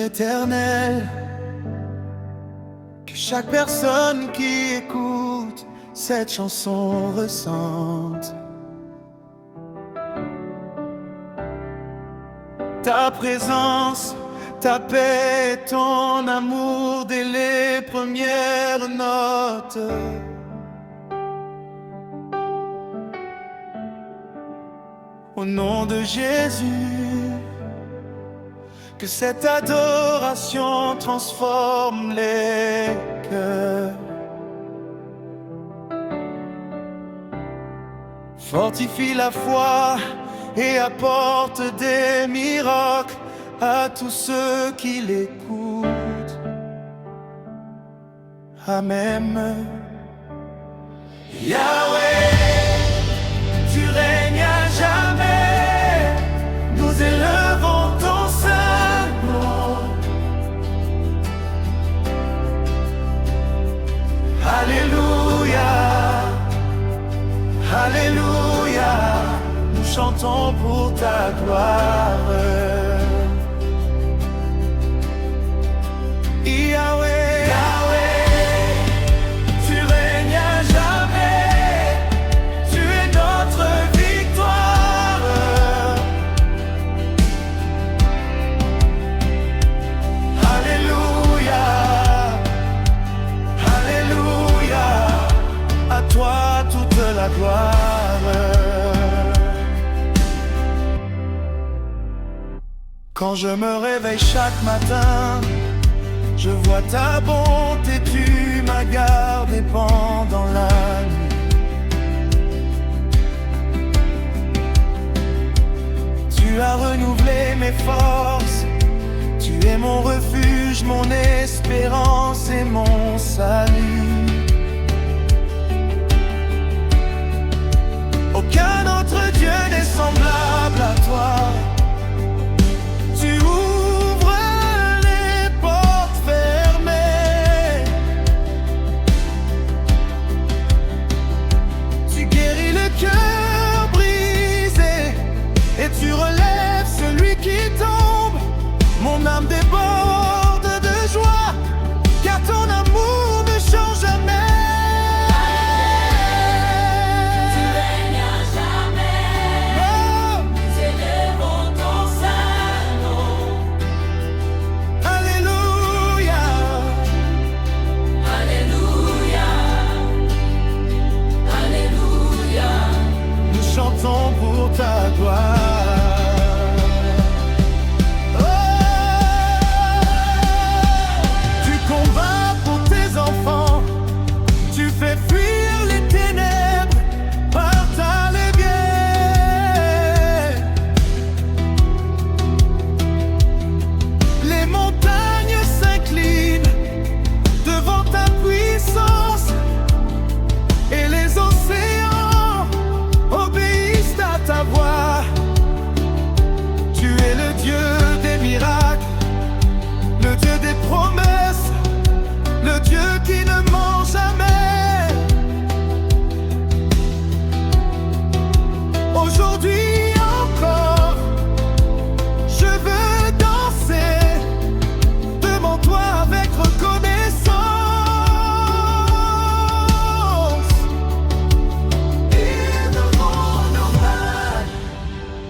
éternel. Que chaque personne qui écoute cette chanson ressente ta présence, ta paix, ton amour dès les premières notes. Au nom de Jésus, que cette adoration transforme les cœurs. Fortifie la foi et apporte des miracles à tous ceux qui l'écoutent. Amen. Yahweh, tu règnes à jamais, nous élevons ton saint nom. Alléluia, Alléluia, nous chantons pour ta gloire. Yahweh, Yahweh, tu règnes à jamais, tu es notre victoire. Alléluia, Alléluia, à toi toute la gloire. Quand je me réveille chaque matin, je vois ta bonté, tu m'as gardé pendant la nuit. Tu as renouvelé mes forces, tu es mon refuge, mon espérance et mon salut. Aucun autre Dieu n'est semblable à toi. Tu ouvres les portes fermées, tu guéris le cœur brisé et tu relèves celui qui tombe. Mon âme déborde de joie, car ton amour ne change jamais. Pour ta gloire. Oh, tu combats pour tes enfants, tu fais fuir les ténèbres par ta lumière. Les montagnes s'inclinent devant ta puissance et les océans obéissent à ta voix. Tu es le Dieu des miracles, le Dieu des promesses, le Dieu qui ne ment jamais. Aujourd'hui encore, je veux danser devant toi avec reconnaissance.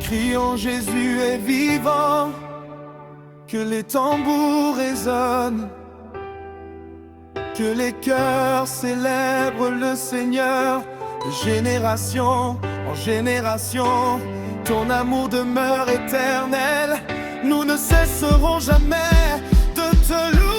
Crions Jésus est vivant, que les tambours résonnent, que les cœurs célèbrent le Seigneur. De génération en génération, ton amour demeure éternel. Nous ne cesserons jamais de te louer.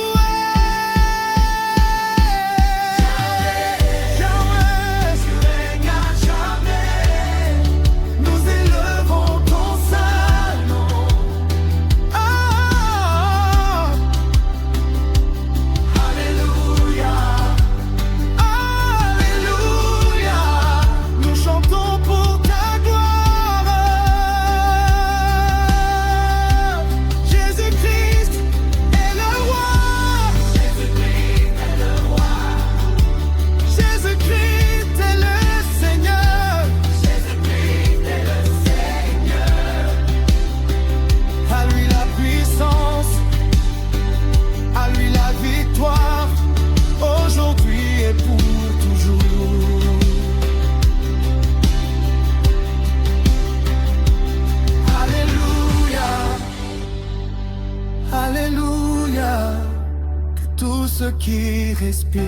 Tout ce qui respire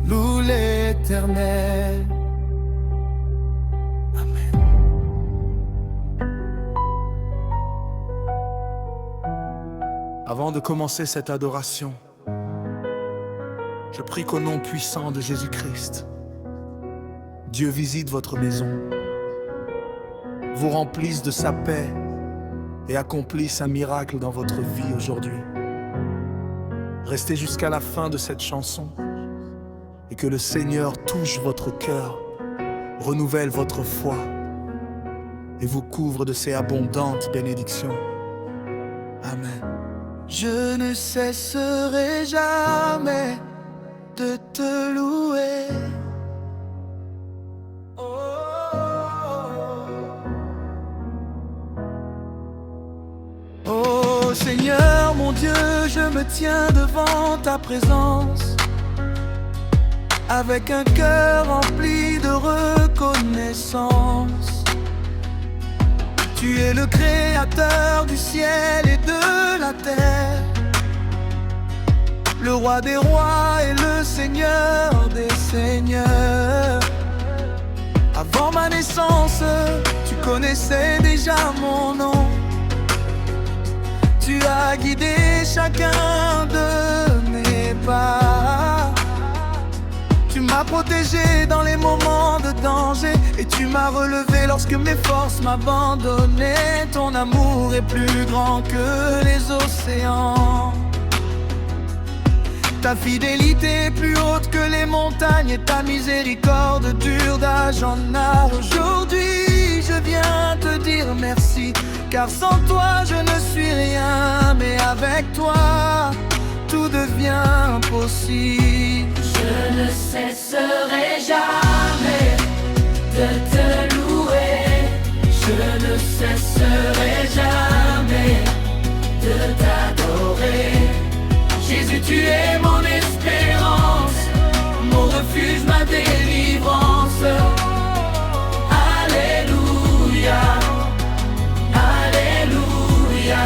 loue l'Éternel. Amen. Avant de commencer cette adoration, je prie qu'au nom puissant de Jésus-Christ, Dieu visite votre maison, vous remplisse de sa paix et accomplisse un miracle dans votre vie aujourd'hui. Restez jusqu'à la fin de cette chanson et que le Seigneur touche votre cœur, renouvelle votre foi et vous couvre de ses abondantes bénédictions. Amen. Je ne cesserai jamais de te louer. Oh Seigneur mon Dieu, je me tiens devant ta présence avec un cœur rempli de reconnaissance. Tu es le créateur du ciel et de la terre, le roi des rois et le seigneur des seigneurs. Avant ma naissance, tu connaissais déjà mon nom. Tu as guidé chacun de mes pas. Tu m'as protégé dans les moments de danger et tu m'as relevé lorsque mes forces m'abandonnaient. Ton amour est plus grand que les océans. Ta fidélité est plus haute que les montagnes et ta miséricorde dure d'âge en âge. Aujourd'hui, je viens te dire merci, car sans toi je ne suis rien, mais avec toi tout devient possible. Je ne cesserai jamais de te louer. Je ne cesserai jamais de t'adorer. Jésus, tu es mon espérance, mon refuge, ma délivrance. Alléluia, Alléluia.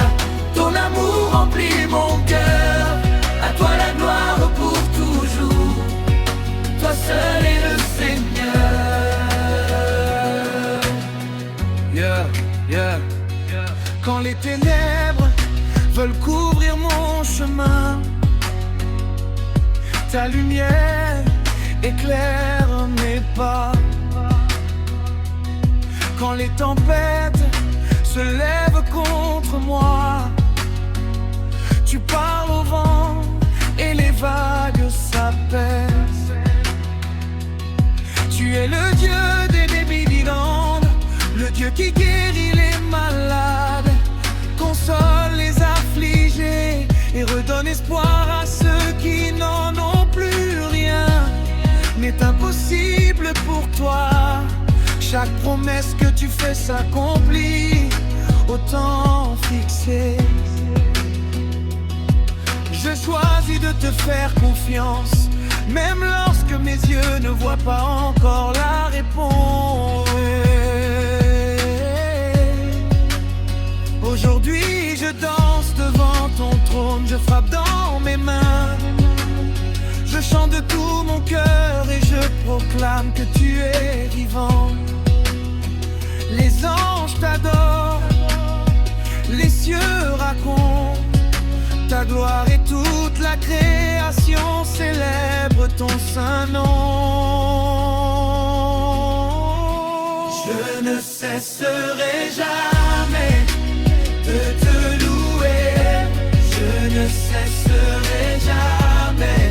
Ton amour remplit mon cœur, à toi la gloire pour toujours. Toi seul es le Seigneur. Quand les ténèbres veulent couvrir mon chemin, ta lumière éclaire mes pas. Quand les tempêtes se lèvent contre moi, tu parles au vent et les vagues s'apaisent. Tu es le Dieu des débits-vidandes, le Dieu qui guérit les malades, console les affligés et redonne espoir à ceux qui n'en ont plus rien. N'est impossible pour toi, chaque promesse que tu fais s'accomplit au temps fixé. Je choisis de te faire confiance, même lorsque mes yeux ne voient pas encore la réponse. Aujourd'hui je danse devant ton trône, je frappe dans mes mains, je chante de tout mon cœur et je proclame que tu es vivant. Les anges t'adorent, les cieux racontent ta gloire et toute la création célèbre ton saint nom. Je ne cesserai jamais de te louer, je ne cesserai jamais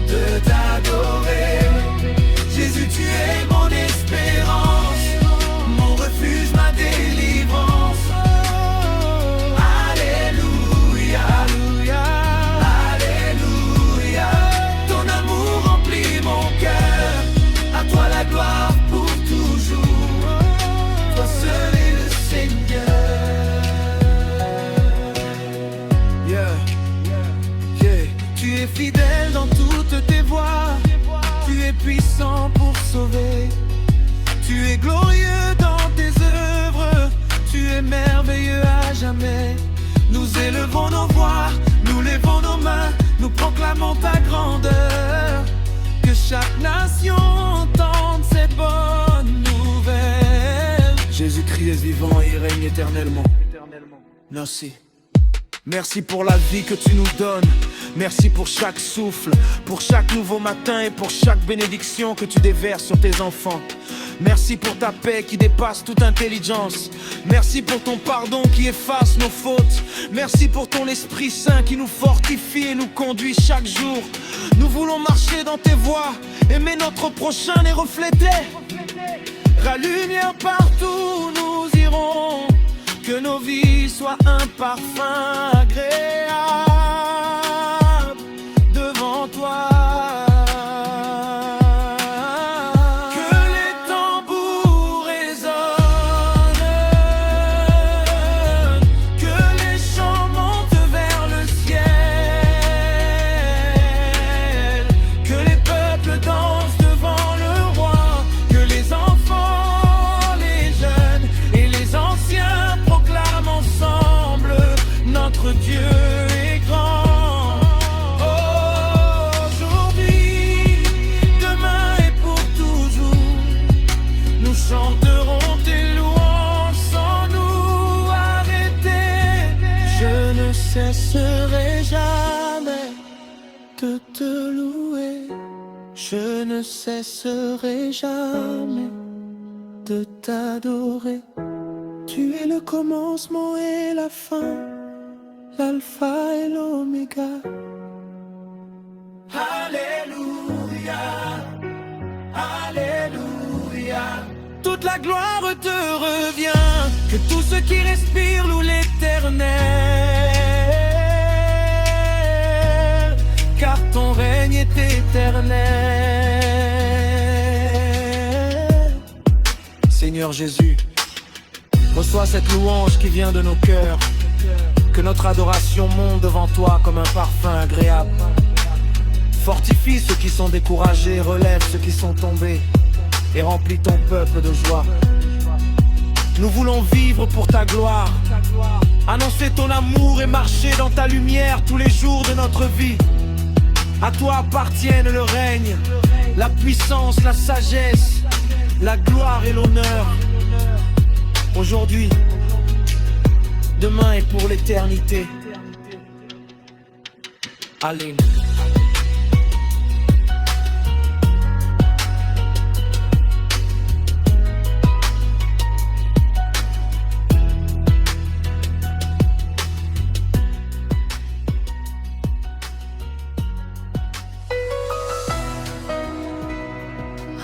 de t'adorer. Jésus, tu es mon espérance, mon refuge, ma délivrance. Alléluia, Alléluia. Ton amour remplit mon cœur, à toi la gloire pour toujours. Toi seul est le Seigneur. Tu es fidèle dans toutes tes voies, tu es puissant pour sauver. Tu es glorieux dans tes œuvres, tu es merveilleux à jamais. Nous élevons nos voix, nous levons nos mains, nous proclamons ta grandeur. Que chaque nation entende ces bonnes nouvelles. Jésus-Christ est vivant et il règne éternellement. Merci. Merci pour la vie que tu nous donnes. Merci pour chaque souffle, pour chaque nouveau matin et pour chaque bénédiction que tu déverses sur tes enfants. Merci pour ta paix qui dépasse toute intelligence. Merci pour ton pardon qui efface nos fautes. Merci pour ton Esprit Saint qui nous fortifie et nous conduit chaque jour. Nous voulons marcher dans tes voies, aimer notre prochain et refléter. La lumière partout où nous irons. Que nos vies soient un parfum agréable devant toi. Que les tambours résonnent, que les chants montent vers le ciel, que les peuples dansent devant le roi, que les enfants, les jeunes et les anciens proclament ensemble notre Dieu est grand. Aujourd'hui, demain et pour toujours, nous chanterons tes louanges sans nous arrêter. Je ne cesserai jamais de te louer. Je ne cesserai jamais de t'adorer. Tu es le commencement et la fin, l'alpha et l'oméga. Alléluia, alléluia. Toute la gloire te revient, que tout ce qui respire loue l'Éternel, car ton règne est éternel. Seigneur Jésus, reçois cette louange qui vient de nos cœurs. Que notre adoration monte devant toi comme un parfum agréable. Fortifie ceux qui sont découragés, relève ceux qui sont tombés et remplis ton peuple de joie. Nous voulons vivre pour ta gloire, annoncer ton amour et marcher dans ta lumière tous les jours de notre vie. À toi appartiennent le règne, la puissance, la sagesse, la gloire et l'honneur. Aujourd'hui, demain et pour l'éternité. Alléluia.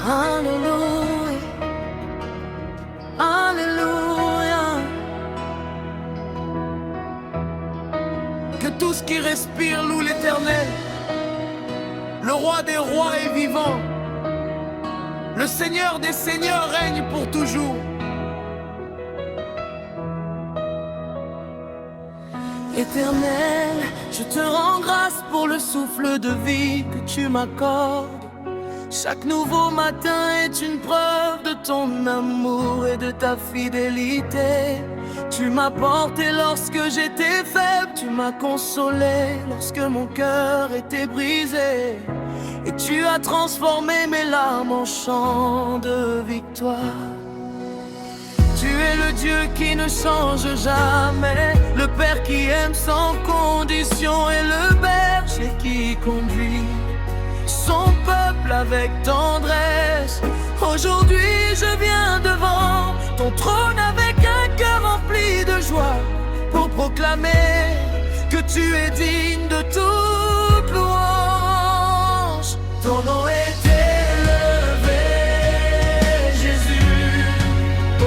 Alléluia, alléluia. Que tout ce qui respire loue l'Éternel. Le roi des rois est vivant. Le Seigneur des seigneurs règne pour toujours. Éternel, je te rends grâce pour le souffle de vie que tu m'accordes. Chaque nouveau matin est une preuve de ton amour et de ta fidélité. Tu m'as porté lorsque j'étais faible, tu m'as consolé lorsque mon cœur était brisé. Et tu as transformé mes larmes en chants de victoire. Tu es le Dieu qui ne change jamais, le Père qui aime sans condition et le berger qui conduit son peuple avec tendresse. Aujourd'hui je viens devant ton trône avec un cœur rempli de joie pour proclamer que tu es digne de toute louange. Ton nom est élevé, Jésus. Oh,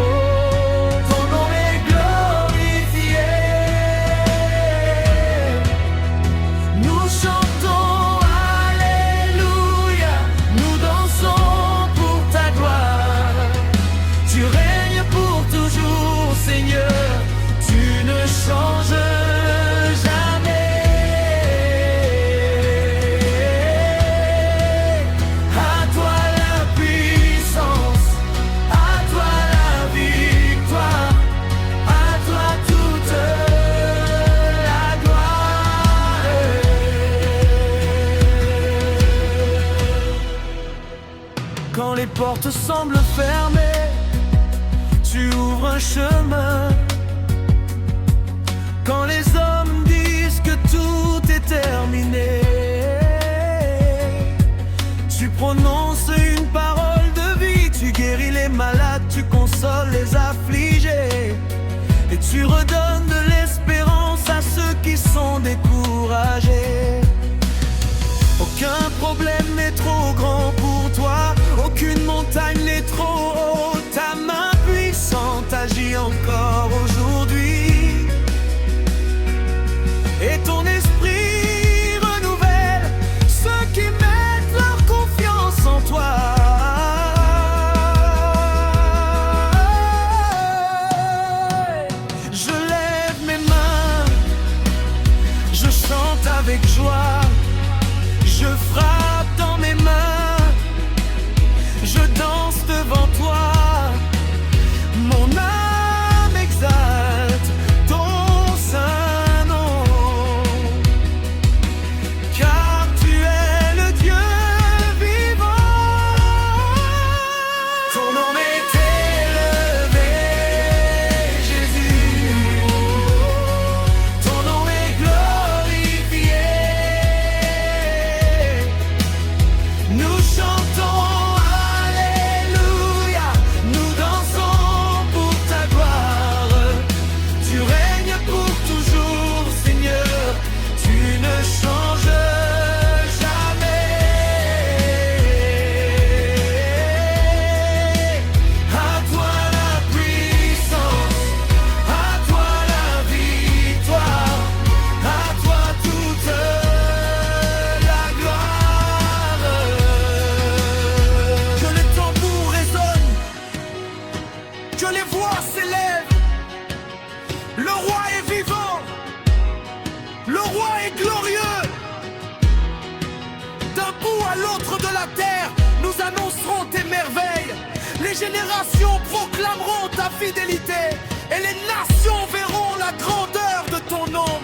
ton nom est glorifié. Nous chantons Alléluia, nous dansons pour ta gloire. Tu règnes pour toujours, Seigneur, tu ne changes jamais. les portes semblent fermées, tu ouvres un chemin. Quand les hommes disent que tout est terminé, tu prononces une parole de vie. Tu guéris les malades, tu consoles les affligés, et tu redonnes de l'espérance à ceux qui sont découragés. Aucun problème n'est trop grand pour toi, aucune montagne n'est trop haute. Ta main puissante agit encore aujourd'hui, et ton esprit renouvelle ceux qui mettent leur confiance en toi. Je lève mes mains, je chante avec joie, je frappe dans mes mains, je danse devant toi. Mon âme exalte ton saint nom, car tu es le Dieu vivant. Ton nom est élevé, Jésus. Ton nom est glorifié. Nous chantons Alléluia, nous dansons pour ta gloire. Tu règnes pour toujours, Seigneur, tu ne changes jamais. À toi la puissance, à toi la victoire, à toi toute la gloire. Que les tambours résonnent, que les voix s'élèvent. Le roi est vivant, le roi est glorieux. D'un bout à l'autre de la terre, nous annoncerons tes merveilles. Les générations proclameront ta fidélité, et les nations verront la grandeur de ton nom.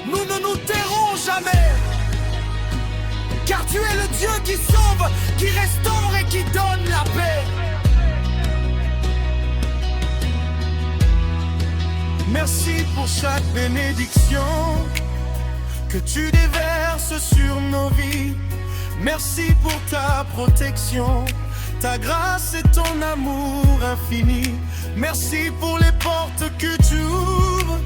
Nous ne nous tairons jamais, car tu es le Dieu qui sauve, qui restaure et qui donne la paix. Merci pour chaque bénédiction que tu déverses sur nos vies. Merci pour ta protection, ta grâce et ton amour infini. Merci pour les portes que tu ouvres,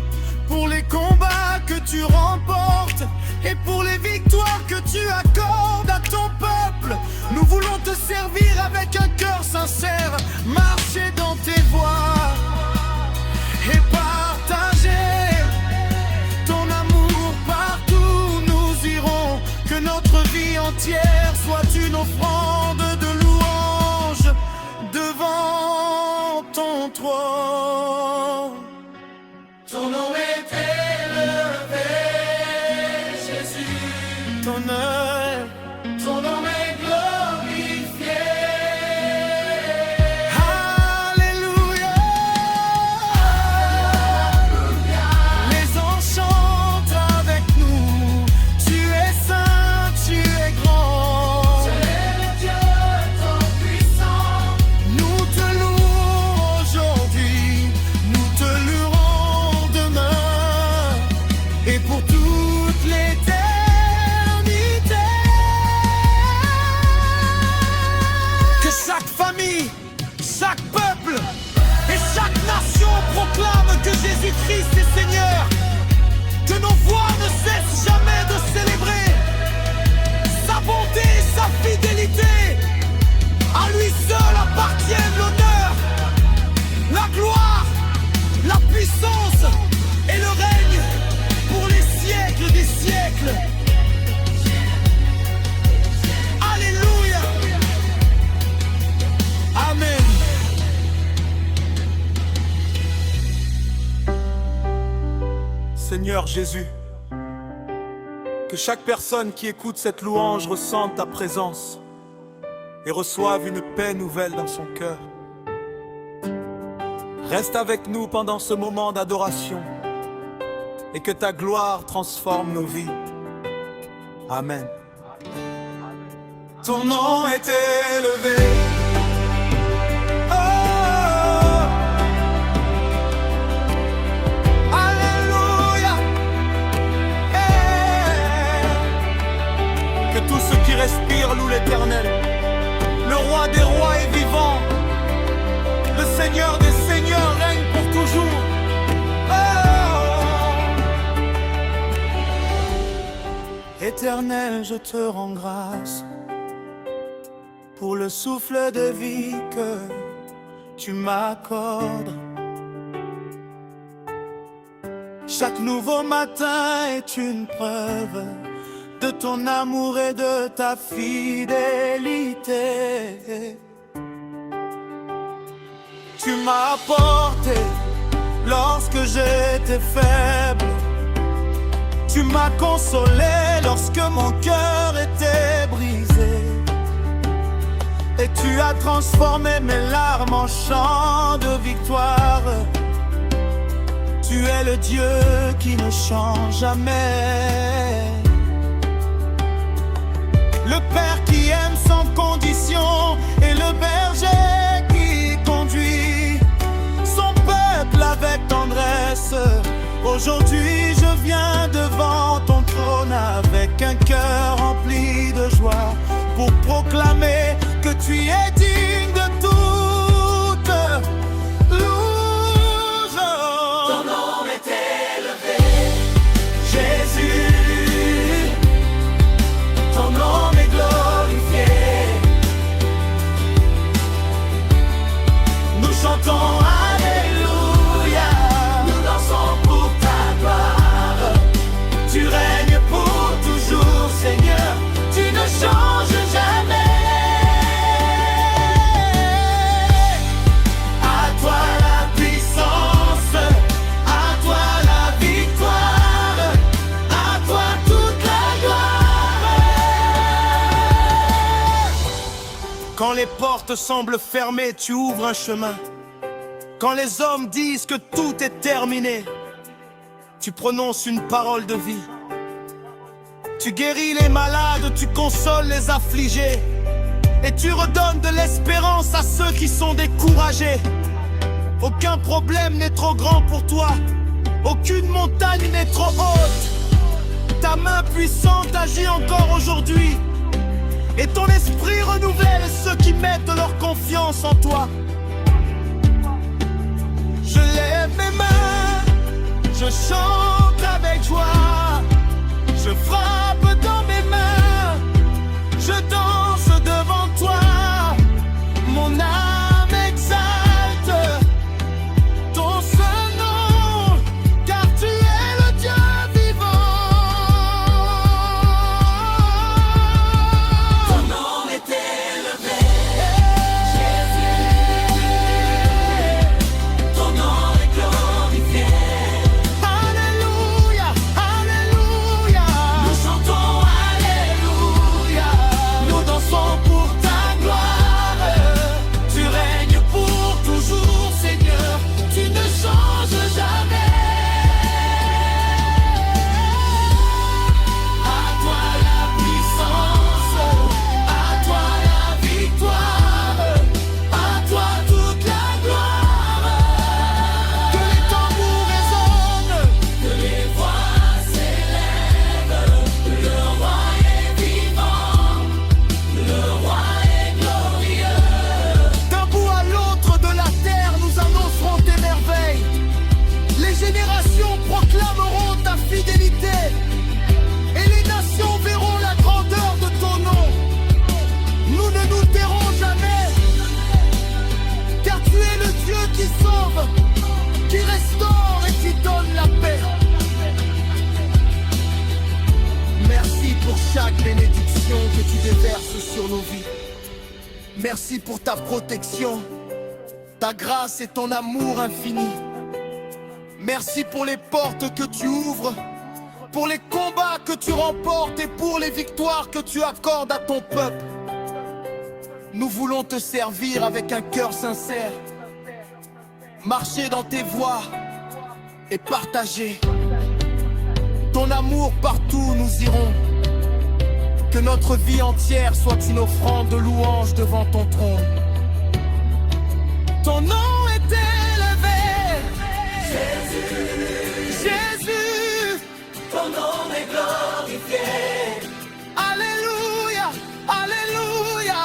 pour les combats que tu remportes, et pour les victoires que tu accordes à ton peuple. Nous voulons te servir avec un cœur sincère, marcher dans tes voies et partager ton amour partout. Nous irons, que notre vie entière soit une offrande de louange devant ton trône. Ton nom est élevé, Jésus. Ton nom est glorifié. Alléluia. Les anges chantent avec nous. Tu es saint, tu es grand. Tu es le Dieu tout-puissant. Nous te louons aujourd'hui, nous te louerons demain, et pour toute l'éternité. Que chaque famille, chaque peuple et chaque nation proclame que Jésus-Christ est Seigneur. Que nos voix ne cessent jamais de célébrer sa bonté et sa fidélité. À lui seul appartiennent l'honneur, la gloire, la puissance et le règne pour les siècles des siècles. Alléluia. Amen. Seigneur Jésus, que chaque personne qui écoute cette louange ressente ta présence et reçoive une paix nouvelle dans son cœur. Reste avec nous pendant ce moment d'adoration et que ta gloire transforme nos vies. Amen. ton nom est élevé. Oh, alléluia. Que tous ceux qui respirent louent l'Éternel. Le roi des rois est vivant. Le Seigneur des seigneurs règne pour toujours. Éternel, je te rends grâce pour le souffle de vie que tu m'accordes. Chaque nouveau matin est une preuve de ton amour et de ta fidélité. Tu m'as porté lorsque j'étais faible. Tu m'as consolé lorsque mon cœur était brisé. Et tu as transformé mes larmes en chants de victoire. Tu es le Dieu qui ne change jamais. Le Père qui aime sans condition et le berger qui conduit son peuple avec tendresse. Aujourd'hui je viens devant ton trône avec un cœur rempli de joie pour proclamer que tu es digne de toute louange. Ton nom est élevé, Jésus. Ton nom est glorifié. Nous chantons alléluia. Nous dansons pour ta gloire. Tu règnes pour toujours, Seigneur. Tu ne changes jamais. À toi la puissance, à toi la victoire, à toi toute la gloire. Quand les portes semblent fermées, tu ouvres un chemin. Quand les hommes disent que tout est terminé, tu prononces une parole de vie. Tu guéris les malades, tu consoles les affligés. Et tu redonnes de l'espérance à ceux qui sont découragés. Aucun problème n'est trop grand pour toi. Aucune montagne n'est trop haute. Ta main puissante agit encore aujourd'hui. Et ton esprit renouvelle ceux qui mettent leur confiance en toi. Je lève mes mains, je chante avec joie. Je frappe dans mes mains, je danse devant toi. Mon âme exalte ton seul nom, car tu es le Dieu vivant. Ton nom est élevé, Jésus. Ton nom est glorifié. Alléluia, alléluia. Nous chantons alléluia. Nous dansons pour ta gloire. Tu règnes pour toujours, Seigneur. Tu ne changes jamais. À toi la puissance, à toi la victoire, à toi toute la gloire. Que les tambours résonnent, que les voix s'élèvent. Le roi est vivant, le roi est glorieux. D'un bout à l'autre de la terre, nous annoncerons tes merveilles. Les générations proclameront ta fidélité. Et les nations verront la grandeur de ton nom. Nous ne nous tairons jamais, car tu es le Dieu qui sauve, qui restaure et qui donne la paix. Merci pour chaque bénédiction que tu déverses sur nos vies. Merci pour ta protection, ta grâce et ton amour infini. Merci pour les portes que tu ouvres, pour les combats que tu remportes et pour les victoires que tu accordes à ton peuple. Nous voulons te servir avec un cœur sincère, marcher dans tes voies et partager ton amour partout où nous irons. Que notre vie entière soit une offrande de louange devant ton trône. Ton nom est élevé, Jésus, Jésus, ton nom est glorifié. Alléluia, Alléluia.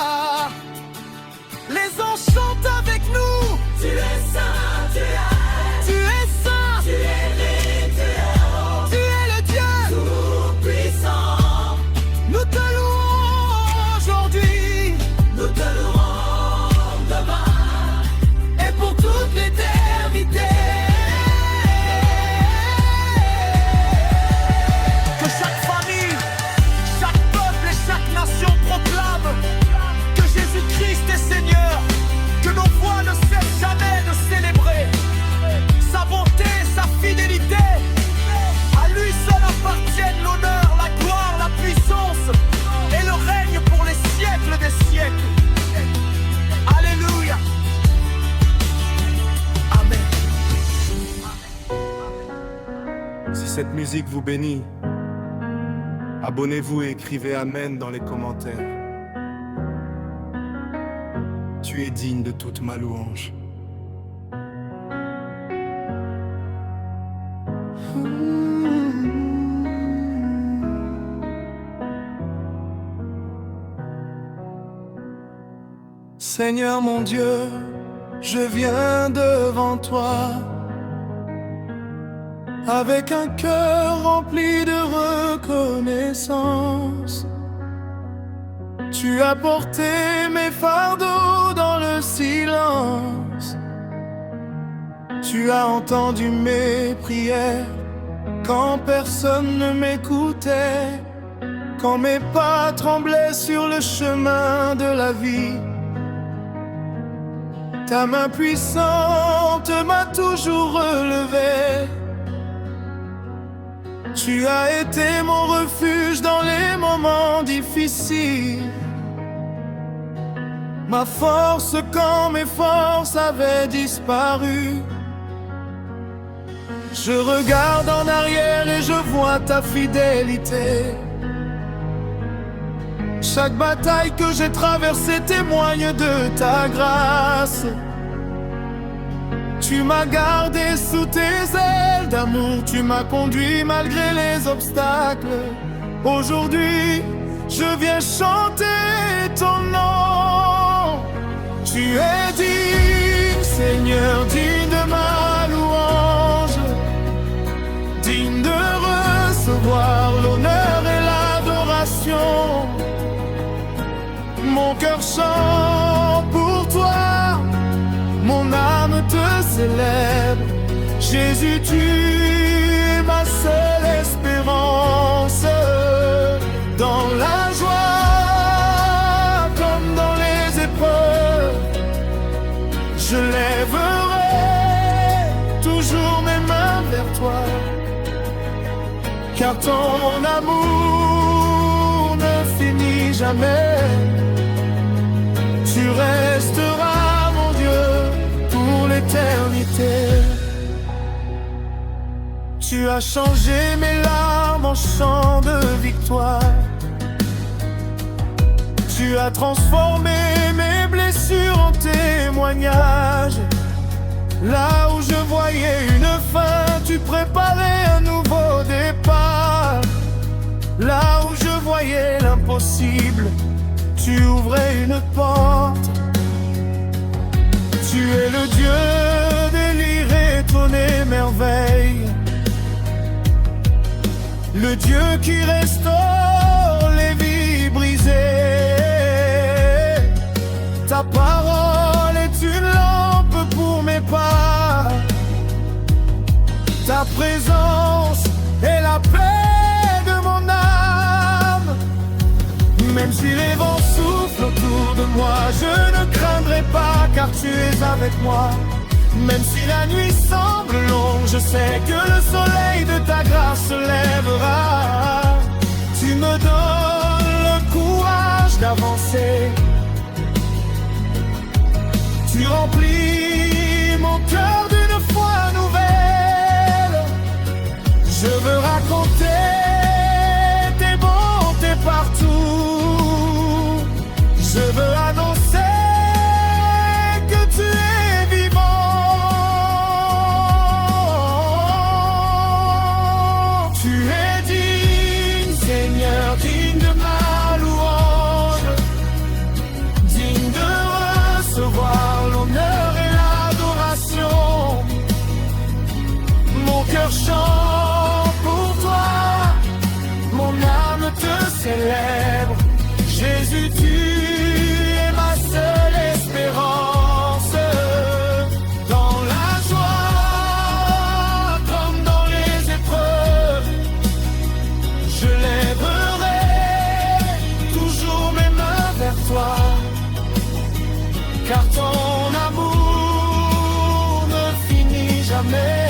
Les anges chantent avec nous. Tu es saint, tu es saint, tu es l'éternel, tu es le Dieu tout-puissant. Nous te louons aujourd'hui, nous te louons demain et pour toute l'éternité. Que chaque famille, chaque peuple et chaque nation proclame que Jésus-Christ est Seigneur, que nos voix ne cessent jamais de célébrer sa bonté, sa fidélité. À lui seul appartiennent l'honneur, la gloire, la puissance et le règne pour les siècles des siècles. Alléluia. Amen. Si cette musique vous bénit, abonnez-vous et écrivez Amen dans les commentaires. Tu es digne de toute ma louange. Seigneur mon Dieu, je viens devant toi avec un cœur rempli de reconnaissance. Tu as porté mes fardeaux dans le silence. Tu as entendu mes prières quand personne ne m'écoutait, quand mes pas tremblaient sur le chemin de la vie. Ta main puissante m'a toujours relevé. Tu as été mon refuge dans les moments difficiles, ma force quand mes forces avaient disparu. Je regarde en arrière et je vois ta fidélité. Chaque bataille que j'ai traversée témoigne de ta grâce. Tu m'as gardé sous tes ailes d'amour, tu m'as conduit malgré les obstacles. Aujourd'hui, je viens chanter ton nom. Tu es digne, Seigneur, digne de ma louange, digne de recevoir l'honneur et l'adoration. Mon cœur chante pour toi, mon âme te célèbre. Jésus, tu es ma seule espérance. Dans la joie comme dans les épreuves, je lèverai toujours mes mains vers toi, car ton amour ne finit jamais. Tu resteras mon Dieu pour l'éternité. Tu as changé mes larmes en chants de victoire. Tu as transformé mes blessures en témoignages. Là où je voyais une fin, tu préparais un nouveau départ. Là où je voyais l'impossible, tu ouvrais une porte. Tu es le Dieu des lyres étonnés merveilles, le Dieu qui restaure les vies brisées. Ta parole est une lampe pour mes pas. Ta présence est la paix de mon âme. Même si les vents soufflent autour de moi, je ne craindrai pas, car tu es avec moi. Même si la nuit semble longue, je sais que le soleil de ta grâce se lèvera. Tu me donnes le courage d'avancer. Tu remplis mon cœur d'une foi nouvelle. Je veux raconter tes bontés partout. célèbre. Jésus, tu es ma seule espérance. Dans la joie comme dans les épreuves, je lèverai toujours mes mains vers toi, car ton amour ne finit jamais.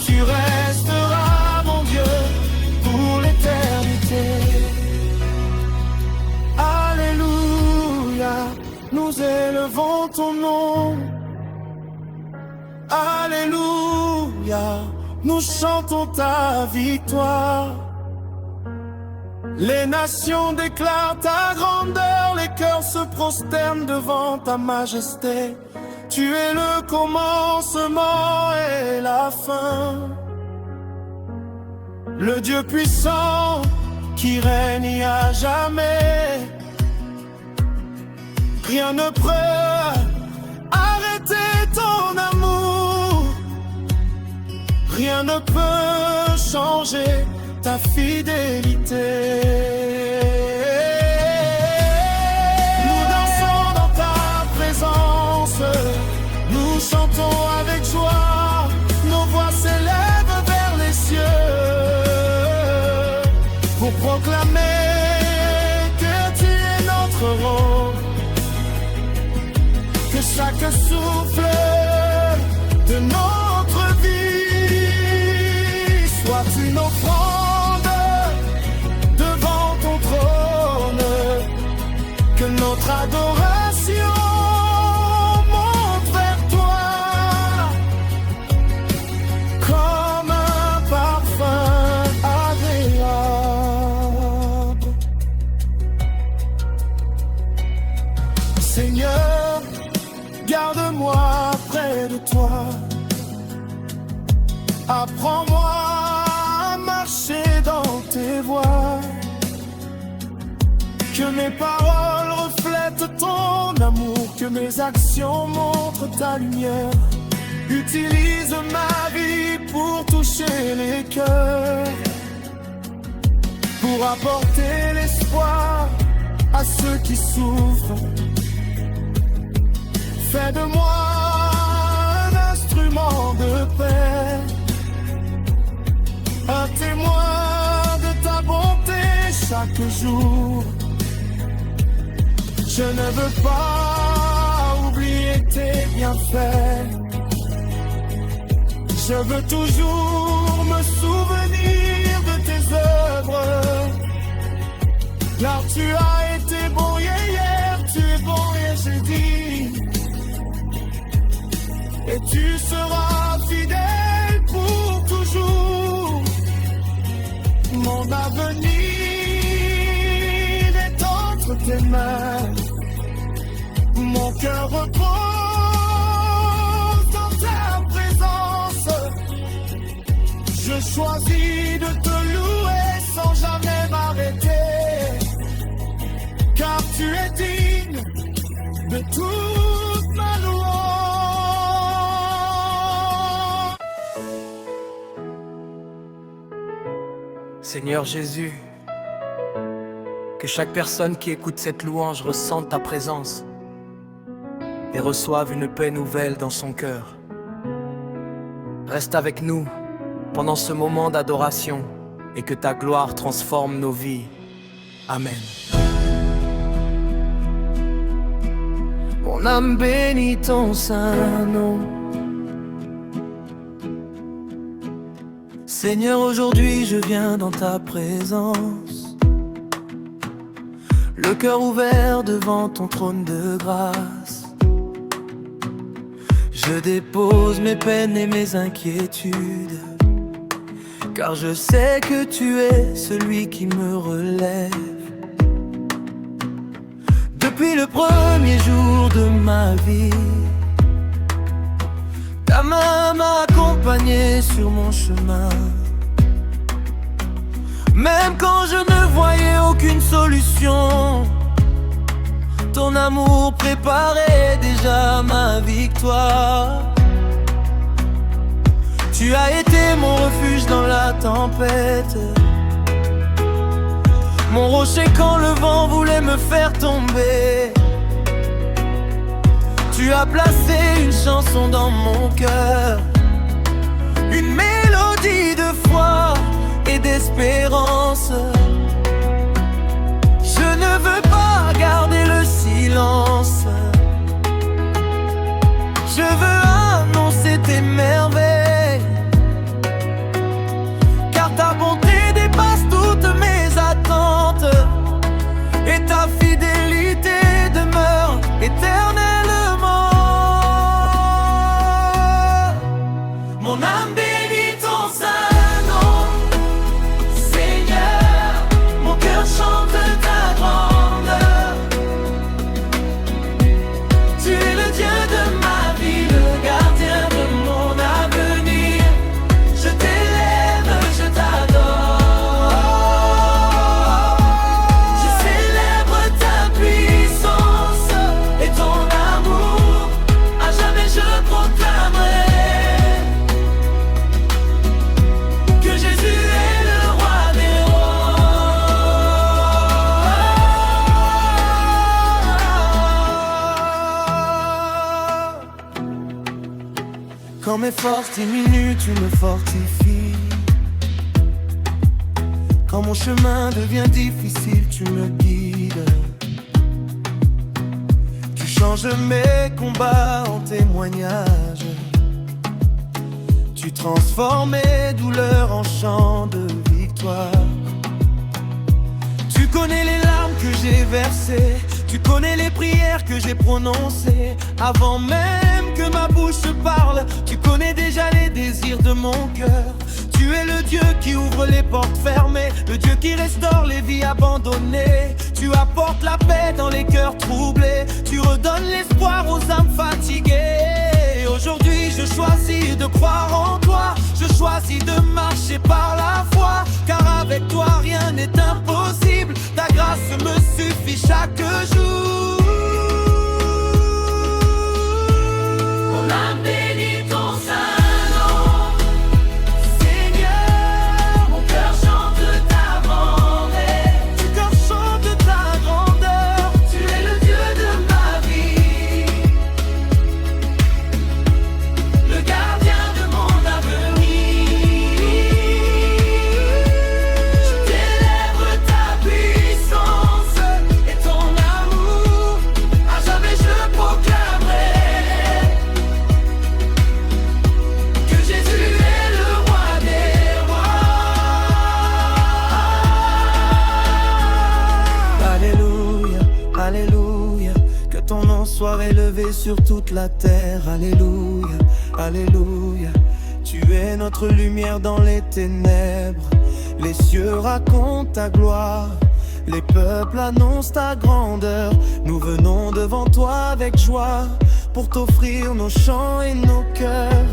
Tu resteras mon Dieu pour l'éternité. Alléluia, nous élevons ton nom. Alléluia, nous chantons ta victoire. Les nations déclarent ta grandeur, les cœurs se prosternent devant ta majesté. Tu es le commencement et la fin, le Dieu puissant qui règne à jamais. Rien ne peut arrêter ton amour, rien ne peut changer ta fidélité. Nous dansons dans ta présence, nous chantons avec joie, nos voix s'élèvent vers les cieux pour proclamer que tu es notre rôle, que chaque souffle de notre vie soit une offrande devant ton trône, que notre adoration monte vers toi comme un parfum agréable. Seigneur, garde-moi près de toi, apprends-moi à marcher dans tes voies, que mes paroles reflètent ton amour, que mes actions montrent ta lumière. Utilise ma vie pour toucher les cœurs, pour apporter l'espoir à ceux qui souffrent. Fais de moi un instrument de paix, un témoin de ta bonté chaque jour. Je ne veux pas oublier tes bienfaits, je veux toujours me souvenir de tes œuvres, car tu as été bon hier, tu es bon et jeudi, et tu seras fidèle pour toujours. Mon avenir est entre tes mains, mon cœur repose dans ta présence. Je choisis de te louer sans jamais m'arrêter, car tu es digne de toute ma louange. Seigneur Jésus, que chaque personne qui écoute cette louange ressente ta présence et reçoive une paix nouvelle dans son cœur. Reste avec nous pendant ce moment d'adoration et que ta gloire transforme nos vies. Amen. Mon âme bénit ton saint nom. Seigneur, aujourd'hui je viens dans ta présence, le cœur ouvert devant ton trône de grâce. Je dépose mes peines et mes inquiétudes, car je sais que tu es celui qui me relève. Depuis le premier jour de ma vie, ta main m'a accompagné sur mon chemin. Même quand je ne voyais aucune solution, ton amour préparait déjà ma victoire. Tu as été mon refuge dans la tempête, mon rocher quand le vent voulait me faire tomber. Tu as placé une chanson dans mon cœur, une mélodie de foi et d'espérance. Je ne veux pas garder le silence, je veux annoncer tes merveilles, car ta bonté dépasse toutes mes attentes et ta fidélité demeure éternellement. Mon âme bénit ton saint nom, Seigneur, mon cœur chante ta grandeur. Tu es le Dieu de ma vie, le gardien de mon avenir. Je t'élève, je t'adore, je célèbre ta puissance et ton amour. À jamais je proclamerai que Jésus est le roi des rois. Quand mes forces diminuent, tu me fortifies. Quand mon chemin devient difficile, tu me guides. Tu changes mes combats en témoignages. Tu transformes mes douleurs en chants de victoire. Tu connais les larmes que j'ai versées, tu connais les prières que j'ai prononcées. Avant même que ma bouche parle, tu connais déjà les désirs de mon cœur. Tu es le Dieu qui ouvre les portes fermées, le Dieu qui restaure les vies abandonnées. Tu apportes la paix dans les cœurs troublés, tu redonnes l'espoir aux âmes fatiguées. Aujourd'hui je choisis de croire en toi, je choisis de marcher par la foi, car avec toi rien n'est impossible. Ta grâce me suffit chaque jour. Mon âme bénit ton saint nom, Seigneur, mon cœur chante ta grandeur. Mon cœur chante ta grandeur. Tu es le Dieu de ma vie, le gardien de mon avenir. Je t'élève ta puissance et ton amour. À jamais je proclamerai que Jésus est le roi des rois. Alléluia, alléluia, que ton nom soit élevé sur toute la terre. Alléluia, alléluia, tu es notre lumière dans les ténèbres. Les cieux racontent ta gloire, les peuples annoncent ta grandeur. Nous venons devant toi avec joie pour t'offrir nos chants et nos cœurs.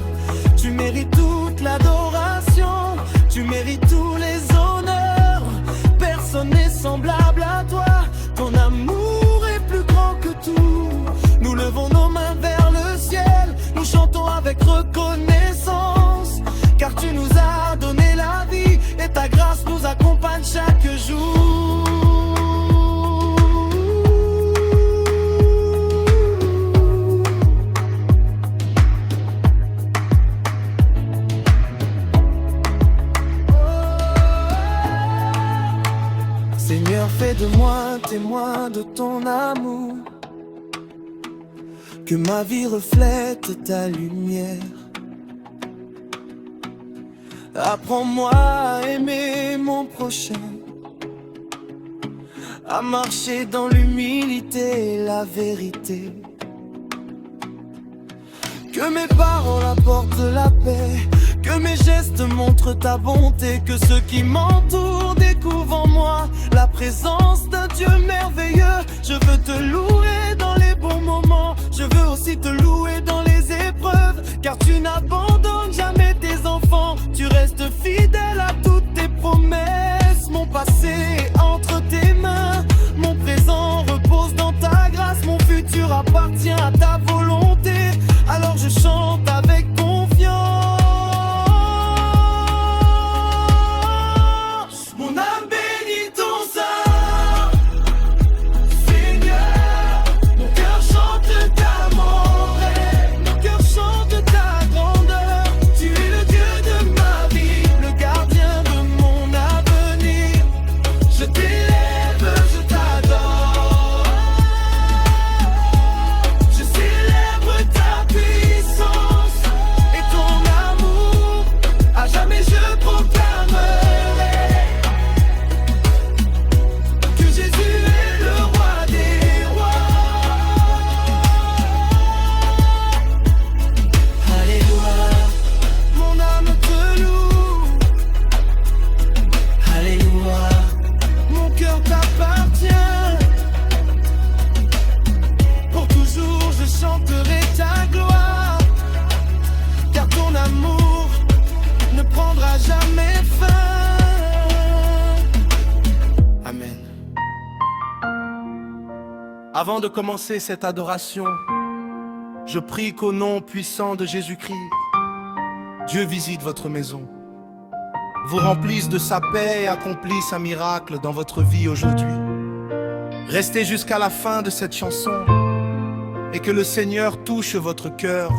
Tu mérites toute l'adoration, tu mérites tous les honneurs. Personne n'est semblable à toi, ton amour est plus grand que tout. Nous levons nos mains vers le ciel, nous chantons avec reconnaissance, car tu nous as donné la vie et ta grâce nous accompagne chaque jour. Seigneur, fais de moi témoin de ton amour, que ma vie reflète ta lumière. Apprends-moi à aimer mon prochain, à marcher dans l'humilité et la vérité. Que mes paroles apportent la paix, que mes gestes montrent ta bonté, que ceux qui m'entourent découvrent en moi la présence d'un Dieu merveilleux. Je veux te louer dans les bons moments, je veux aussi te louer dans les épreuves, car tu n'abandonnes jamais tes enfants, tu restes fidèle à toutes tes promesses. Mon passé est entre tes mains, mon présent repose dans ta grâce, mon futur appartient à ta volonté. Alors je chante avec confiance. Mon âme bénit ton Saint. Avant de commencer cette adoration, je prie qu'au nom puissant de Jésus-Christ, Dieu visite votre maison, vous remplisse de sa paix et accomplisse un miracle dans votre vie aujourd'hui. Restez jusqu'à la fin de cette chanson et que le Seigneur touche votre cœur,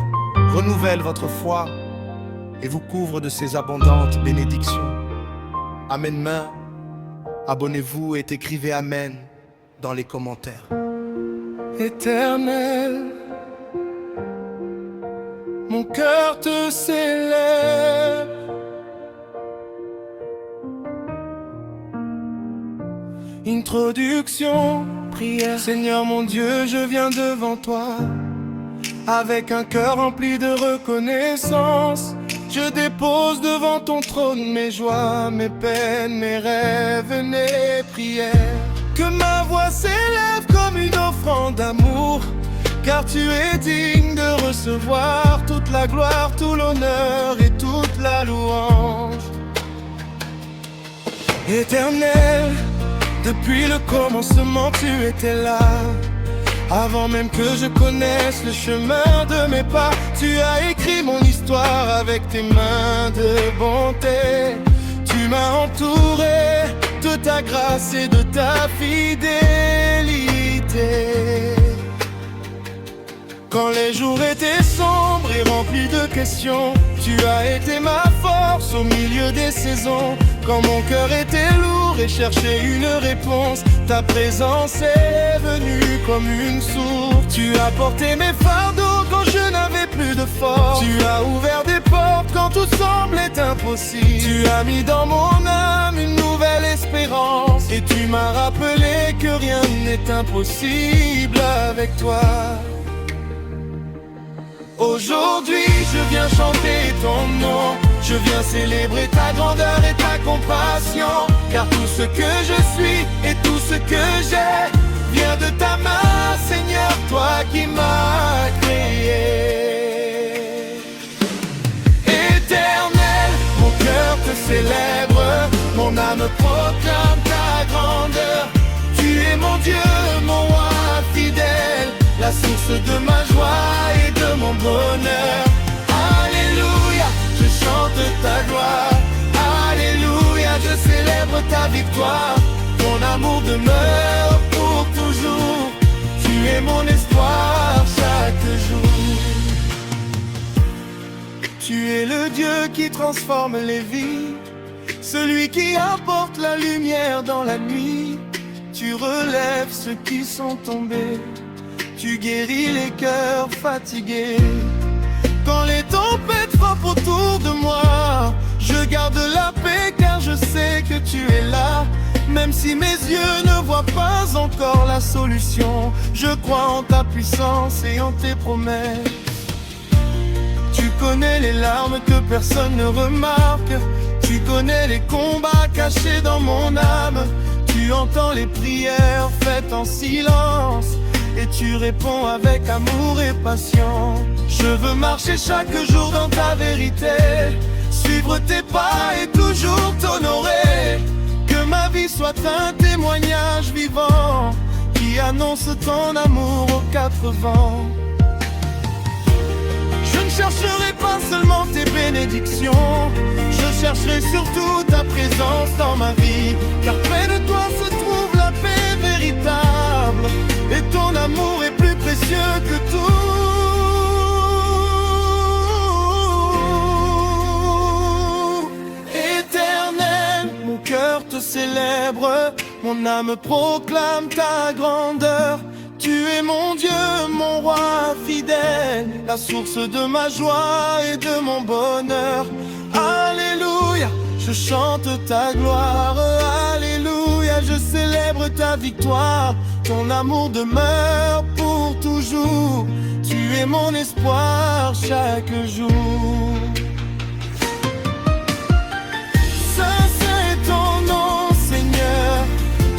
renouvelle votre foi et vous couvre de ses abondantes bénédictions. Amen main, abonnez-vous et écrivez Amen dans les commentaires. Éternel, mon cœur te célèbre. Introduction, prière. Seigneur mon Dieu, je viens devant toi avec un cœur rempli de reconnaissance. Je dépose devant ton trône mes joies, mes peines, mes rêves et mes prières. Que ma voix s'élève comme une offrande d'amour, car tu es digne de recevoir toute la gloire, tout l'honneur et toute la louange. Éternel, depuis le commencement tu étais là. Avant même que je connaisse le chemin de mes pas, tu as écrit mon histoire avec tes mains de bonté. Tu m'as entouré de ta grâce et de ta fidélité. Quand les jours étaient sombres et remplis de questions, tu as été ma force au milieu des saisons. Quand mon cœur était lourd et cherchait une réponse, ta présence est venue comme une source. Tu as porté mes fardeaux quand je n'avais plus de force. Tu as ouvert des portes quand tout semblait impossible. Tu as mis dans mon âme une nouvelle espérance, et tu m'as rappelé que rien n'est impossible avec toi. Aujourd'hui je viens chanter ton nom, je viens célébrer ta grandeur et ta compassion, car tout ce que je suis et tout ce que j'ai vient de ta main, Seigneur, toi qui m'as créé. Éternel, mon cœur te célèbre, mon âme proclame ta grandeur. Tu es mon Dieu, mon roi fidèle, la source de ma joie et de mon bonheur. Alléluia, je chante ta gloire. Alléluia, je célèbre ta victoire. Ton amour demeure pour toujours. Tu es mon espoir chaque jour. Tu es le Dieu qui transforme les vies, celui qui apporte la lumière dans la nuit. Tu relèves ceux qui sont tombés, tu guéris les cœurs fatigués. Quand les tempêtes frappent autour de moi, je garde la paix car je sais que tu es là. Même si mes yeux ne voient pas encore la solution, je crois en ta puissance et en tes promesses. Tu connais les larmes que personne ne remarque, tu connais les combats cachés dans mon âme. Tu entends les prières faites en silence, et tu réponds avec amour et passion. Je veux marcher chaque jour dans ta vérité, suivre tes pas et toujours t'honorer. Que ma vie soit un témoignage vivant qui annonce ton amour aux quatre vents. Je ne chercherai pas seulement tes bénédictions, je chercherai surtout ta présence dans ma vie, car près de toi se trouve la paix véritable, et ton amour est plus précieux que tout. Éternel, mon cœur te célèbre, mon âme proclame ta grandeur. Tu es mon Dieu, mon roi fidèle, la source de ma joie et de mon bonheur. Alléluia, je chante ta gloire. Alléluia, je célèbre ta victoire. Ton amour demeure pour toujours. Tu es mon espoir chaque jour. Saint, c'est ton nom, Seigneur.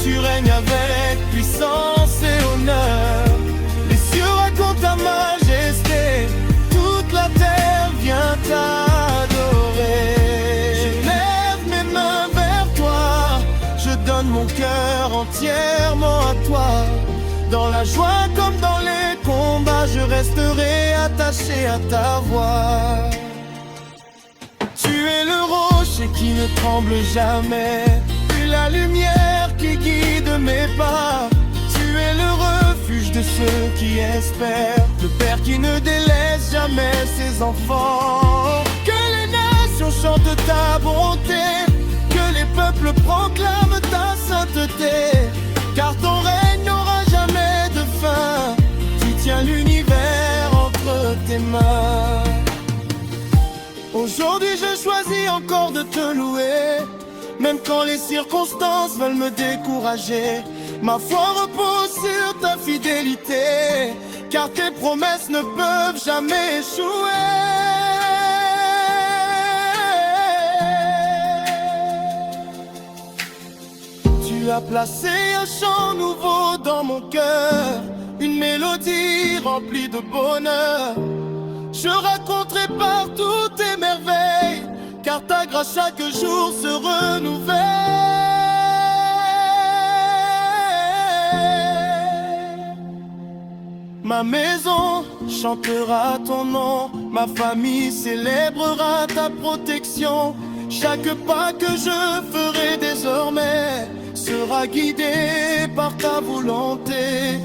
Tu règnes avec puissance et honneur. Les cieux racontent ta majesté, toute la terre vient t'adorer. Je lève mes mains vers toi, je donne mon cœur entièrement à toi. Dans la joie comme dans les combats, je resterai attaché à ta voix. Tu es le rocher qui ne tremble jamais, tu es la lumière qui guide mes pas. Tu es le refuge de ceux qui espèrent, le Père qui ne délaisse jamais ses enfants. Que les nations chantent ta bonté, que les peuples proclament ta sainteté, car ton règne n'aura jamais de fin. Tu tiens l'univers entre tes mains. Aujourd'hui je choisis encore de te louer, même quand les circonstances veulent me décourager. Ma foi repose sur ta fidélité, car tes promesses ne peuvent jamais échouer. Tu as placé un chant nouveau dans mon cœur, une mélodie remplie de bonheur. Je raconterai partout tes merveilles, car ta grâce chaque jour se renouvelle. Ma maison chantera ton nom, ma famille célébrera ta protection. Chaque pas que je ferai désormais sera guidé par ta volonté.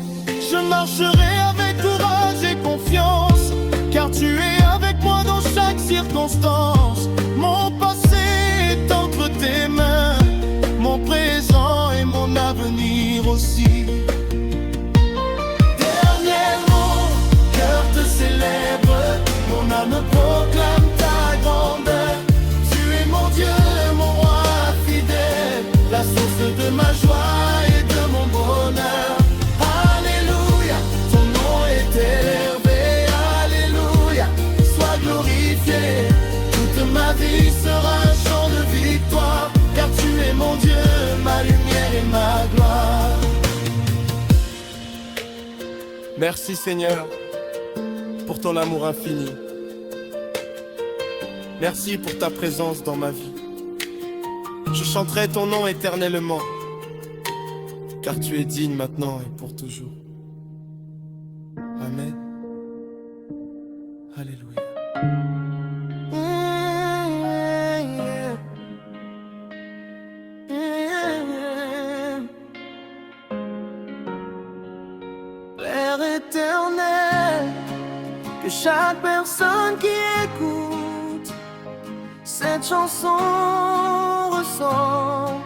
Je marcherai avec courage et confiance, car tu es avec moi dans chaque circonstance. Mon passé est entre tes mains, mon présent et mon avenir aussi. Dernièrement, cœur te célèbre, mon âme proclame ta grandeur. Tu es mon Dieu, mon roi fidèle, la source de ma joie et de mon bonheur. Alléluia, ton nom est élevé. Alléluia, sois glorifié. Toute ma vie sera un chant de victoire, car tu es mon Dieu, ma lumière et ma gloire. Merci Seigneur pour ton amour infini. Merci pour ta présence dans ma vie. Je chanterai ton nom éternellement, car tu es digne maintenant et pour toujours. Amen. Alléluia. Père éternel, que chaque personne qui écoute cette chanson ressente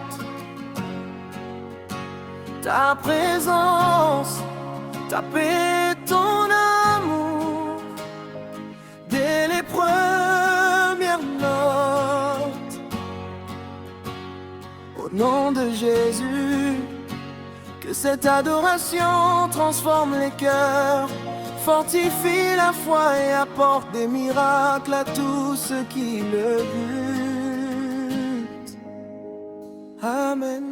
ta présence, ta paix, ton amour dès les premières notes. Au nom de Jésus, que cette adoration transforme les cœurs, fortifie la foi et apporte des miracles à tous ceux qui le butent. Amen.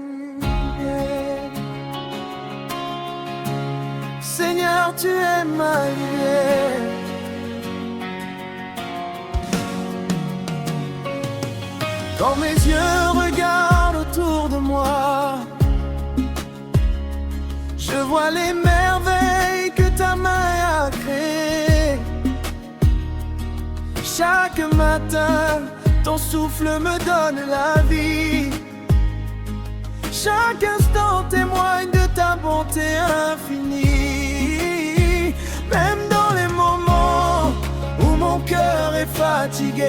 Seigneur, tu es ma lumière. Quand mes yeux regardent autour de moi, je vois les merveilles que ta main a créées. Chaque matin, ton souffle me donne la vie. Chaque instant témoigne de ta bonté infinie. Même dans les moments où mon cœur est fatigué,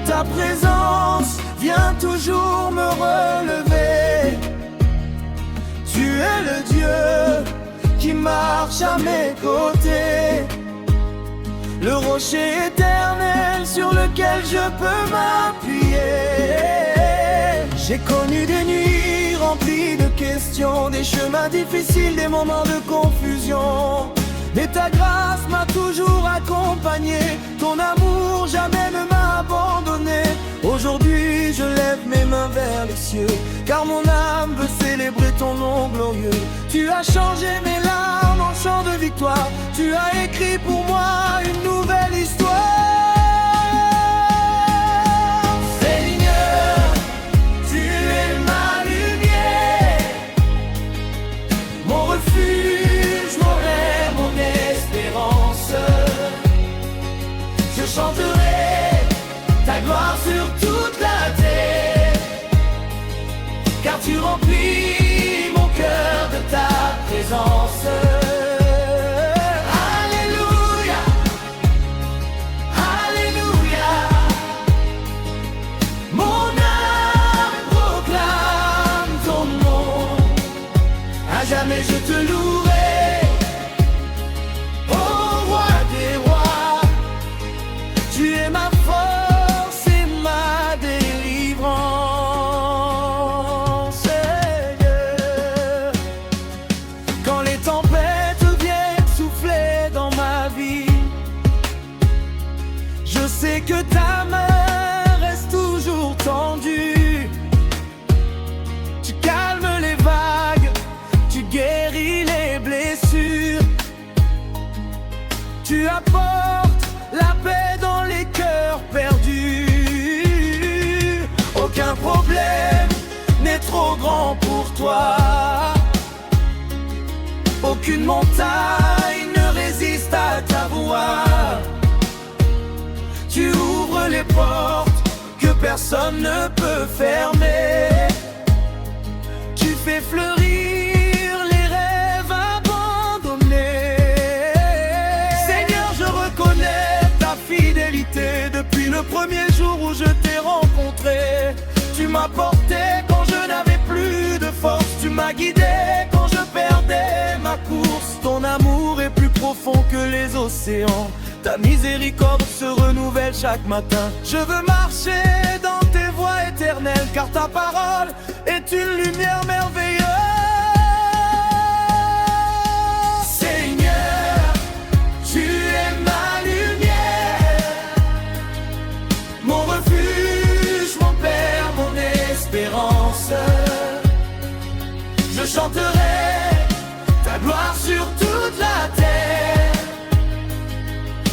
ta présence vient toujours me relever. Tu es le Dieu qui marche à mes côtés, le rocher éternel sur lequel je peux m'appuyer. J'ai connu des nuits remplies de questions, des chemins difficiles, des moments de confusion. Mais ta grâce m'a toujours accompagné, ton amour jamais ne m'a abandonné. Aujourd'hui je lève mes mains vers les cieux, car mon âme veut célébrer ton nom glorieux. Tu as changé mes larmes en chant de victoire, tu as écrit pour moi une nouvelle histoire. Seigneur, tu es ma lumière. tu remplis mon cœur de ta présence. Alléluia, Alléluia. Mon âme proclame ton nom, à jamais je te louerai, ô roi des rois. Tu es ma force et ma délivrance, Seigneur. Quand les tempêtes viennent souffler dans ma vie, je sais que ta main reste toujours tendue. Tu calmes les vagues, tu guéris les blessures, tu apportes la paix dans les cœurs perdus. Aucun problème n'est trop grand pour toi, aucune montagne ne résiste à ta voix. Tu ouvres les portes que personne ne peut fermer, tu fais fleurir les rêves abandonnés. Seigneur, je reconnais ta fidélité depuis le premier jour où je t'ai rencontré. Tu m'as porté quand je n'avais plus de force, tu m'as guidé quand je perdais ma course. Ton amour est plus profond que les océans, ta miséricorde se renouvelle chaque matin. Je veux marcher dans tes voies éternelles, car ta parole est une lumière merveilleuse. Seigneur, tu es ma lumière, mon refuge, mon Père, mon espérance. Je chanterai ta gloire sur toute la terre,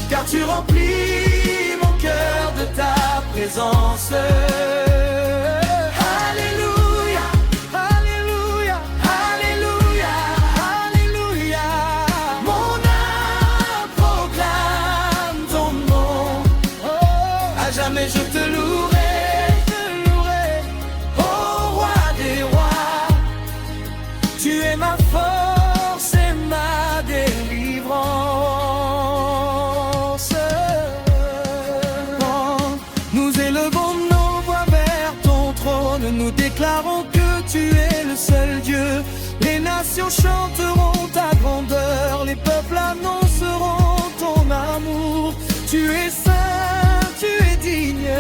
car tu remplis mon cœur de ta présence. Alléluia, Alléluia, Alléluia, Alléluia. Mon âme proclame ton nom, à jamais je te louerai, ô roi des rois. Tu es ma force et ma délivrance. Nous élevons nos voix vers ton trône, nous déclarons que tu es le seul Dieu. Les nations chanteront ta grandeur, les peuples annonceront ton amour. Tu es saint, tu es digne,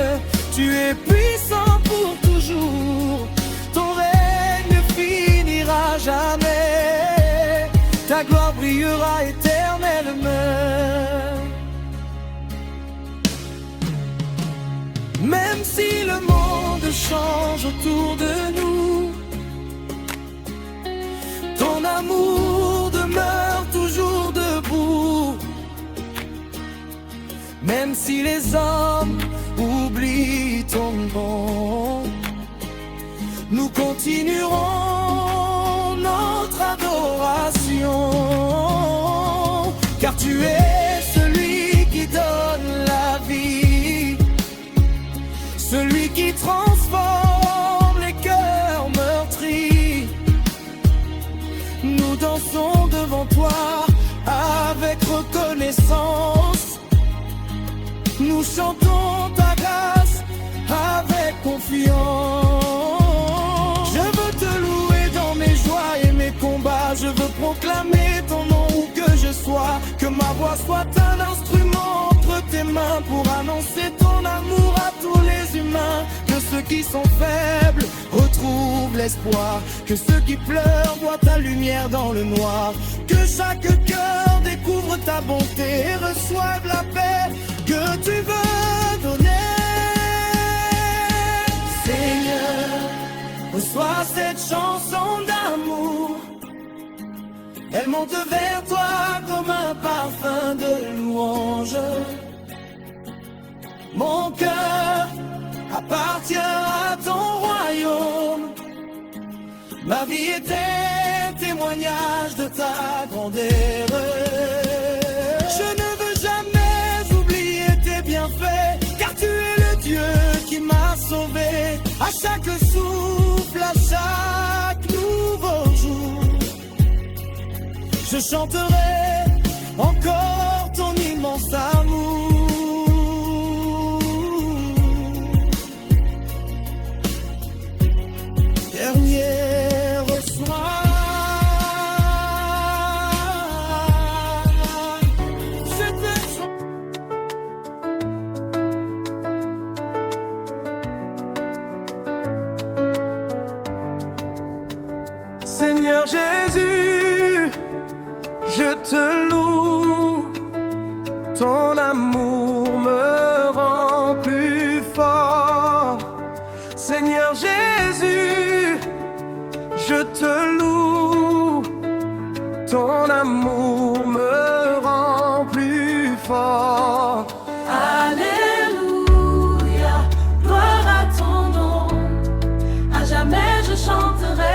tu es puissant pour toujours. Ton règne ne finira jamais, ta gloire brillera éternellement. Même si le monde change autour de nous, ton amour demeure toujours debout. Même si les hommes oublient ton nom, nous continuerons notre adoration, car tu es celui qui donne la vie, celui qui transforme les cœurs meurtris. Nous dansons devant toi avec reconnaissance, nous chantons ta grâce avec confiance. Je veux te louer dans mes joies et mes combats, je veux proclamer ton nom où que je sois, que ma voix soit un instrument entre tes mains pour annoncer ton amour à tous les humains. Que ceux qui sont faibles retrouvent l'espoir, que ceux qui pleurent voient ta lumière dans le noir, que chaque cœur découvre ta bonté et reçoive la paix que tu veux donner. Seigneur, reçois cette chanson d'amour, elle monte vers toi comme un parfum de louange. Mon cœur appartient à ton royaume, ma vie est un témoignage de ta grandeur. Je ne veux jamais oublier tes bienfaits, car tu es le Dieu qui m'a sauvé. À chaque souffle, à chaque Je chanterai encore ton immense amour. Dernier soir, Seigneur Jésus, je te loue, ton amour me rend plus fort. Seigneur Jésus, je te loue, ton amour me rend plus fort. Alléluia, gloire à ton nom, à jamais je chanterai